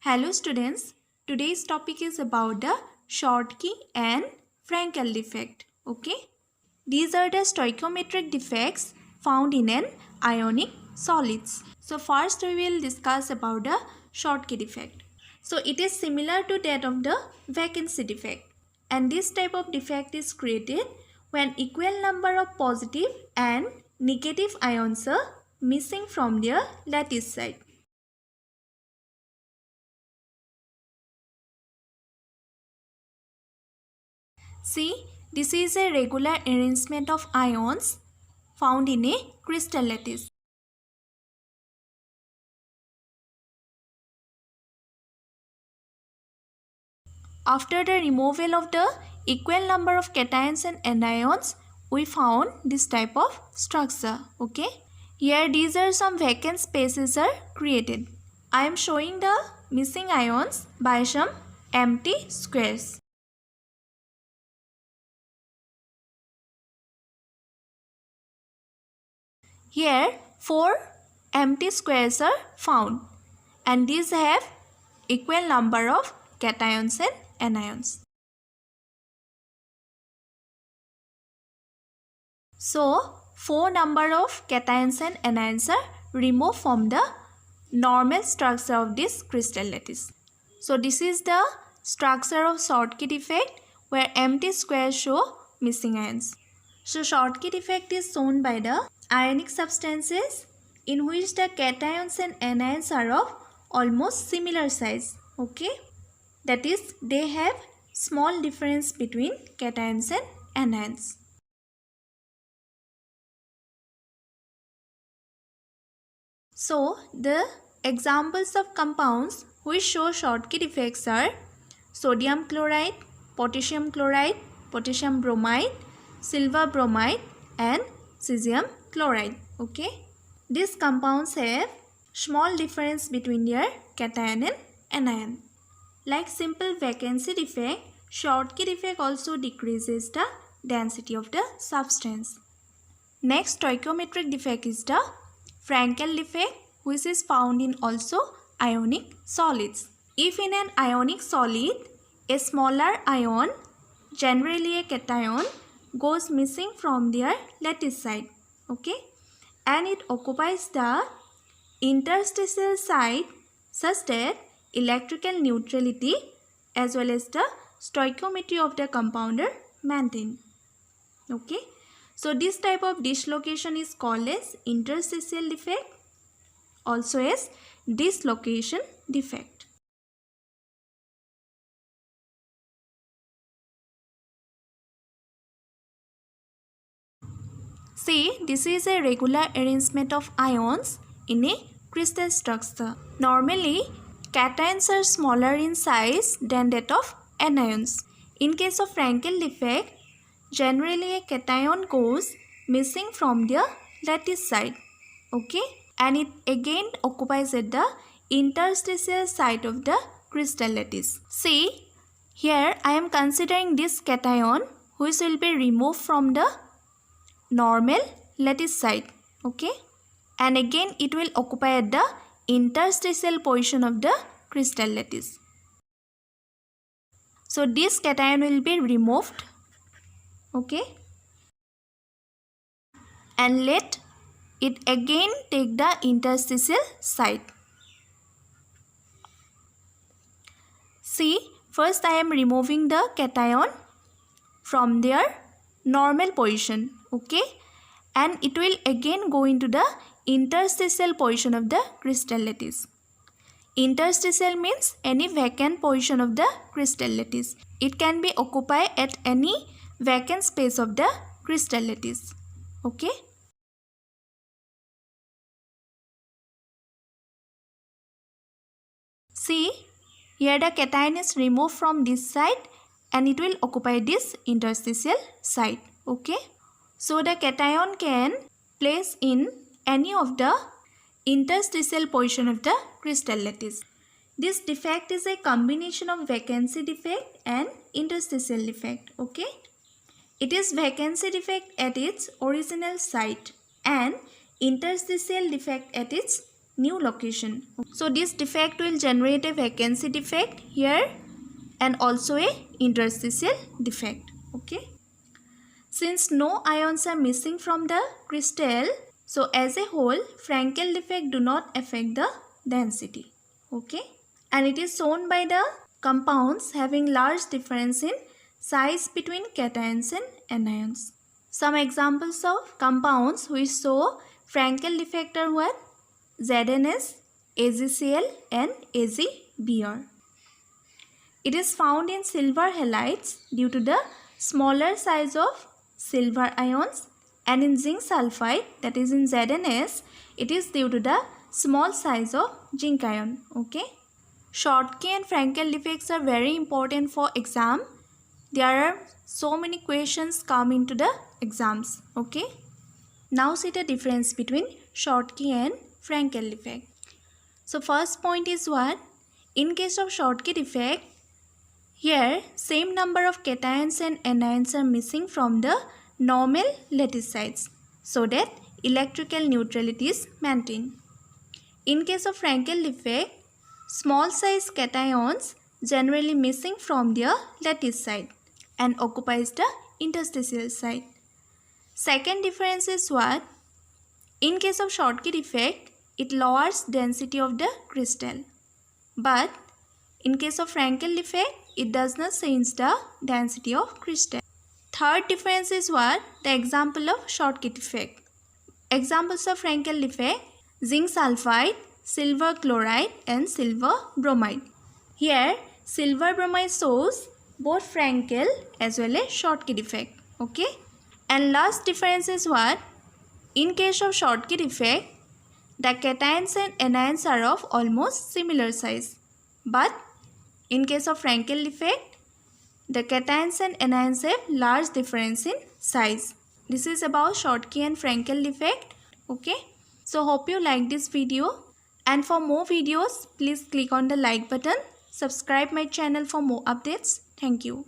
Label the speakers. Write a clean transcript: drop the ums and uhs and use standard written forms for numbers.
Speaker 1: Hello students, today's topic is about the Schottky and Frankel defect. Okay, these are the stoichiometric defects found in an ionic solids. So first we will discuss about the Schottky defect. So it is similar to that of the vacancy defect, and this type of defect is created when equal number of positive and negative ions are missing from their lattice site. See, this is a regular arrangement of ions found in a crystal lattice. After the removal of the equal number of cations and anions, we found this type of structure. Okay. Here these are some vacant spaces are created. I am showing the missing ions by some empty squares. Here 4 empty squares are found, and these have equal number of cations and anions. So 4 number of cations and anions are removed from the normal structure of this crystal lattice. So this is the structure of Schottky defect where empty squares show missing ions. So Schottky defect is shown by the ionic substances in which the cations and anions are of almost similar size. Okay, that is, they have small difference between cations and anions. So the examples of compounds which show Schottky defects are sodium chloride, potassium bromide, silver bromide and cesium chloride. Okay, these compounds have small difference between their cation and anion. Like simple vacancy defect, Schottky defect also decreases the density of the substance. Next stoichiometric defect is the Frankel defect, which is found in also ionic solids. If in an ionic solid, a smaller ion, generally a cation, goes missing from their lattice site, okay, and it occupies the interstitial site such that electrical neutrality as well as the stoichiometry of the compound are maintained. Okay, so this type of dislocation is called as interstitial defect, also as dislocation defect. See, this is a regular arrangement of ions in a crystal structure. Normally, cations are smaller in size than that of anions. In case of Frankel defect, generally a cation goes missing from their lattice site, okay, and it again occupies at the interstitial site of the crystal lattice. See, here I am considering this cation which will be removed from the normal lattice site, okay, and again it will occupy at the interstitial portion of the crystal lattice. So this cation will be removed, okay, and let it again take the interstitial site. See, first I am removing the cation from their normal position, okay, and it will again go into the interstitial portion of the crystal lattice. Interstitial means any vacant portion of the crystal lattice. It can be occupied at any vacant space of the crystal lattice, okay. See, here the cation is removed from this side and it will occupy this interstitial site, okay. So the cation can place in any of the interstitial portion of the crystal lattice. This defect is a combination of vacancy defect and interstitial defect, okay. It is vacancy defect at its original site and interstitial defect at its new location. So this defect will generate a vacancy defect here and also a interstitial defect. Okay. Since no ions are missing from the crystal, so as a whole, Frankel defect do not affect the density. Okay. And it is shown by the compounds having large difference in size between cations and anions. Some examples of compounds which show Frankel defect are what? ZnS, AgCl and AgBr. It is found in silver halides due to the smaller size of silver ions, and in zinc sulfide, that is in ZnS, it is due to the small size of zinc ion. Okay. Schottky and Frankel defects are very important for exam. There are so many questions come into the exams. Okay. Now see the difference between Schottky and Frankel defect. So first point is what? In case of Schottky defect, here same number of cations and anions are missing from the normal lattice sites so that electrical neutrality is maintained. In case of Frankel defect, small size cations generally missing from their lattice site and occupies the interstitial site. Second difference is what? In case of Schottky defect, it lowers density of the crystal. But in case of Frankel defect, it does not change the density of crystal. Third difference is what? The example of Schottky defect. Examples of Frankel defect: zinc sulfide, silver chloride and silver bromide. Here silver bromide shows both Frankel as well as Schottky defect. Okay. And last difference is what? In case of Schottky defect, the cations and anions are of almost similar size. But in case of Frankel defect, the cations and anions have large difference in size. This is about Schottky and Frankel defect. Okay. So hope you like this video. And for more videos, please click on the like button. Subscribe my channel for more updates. Thank you.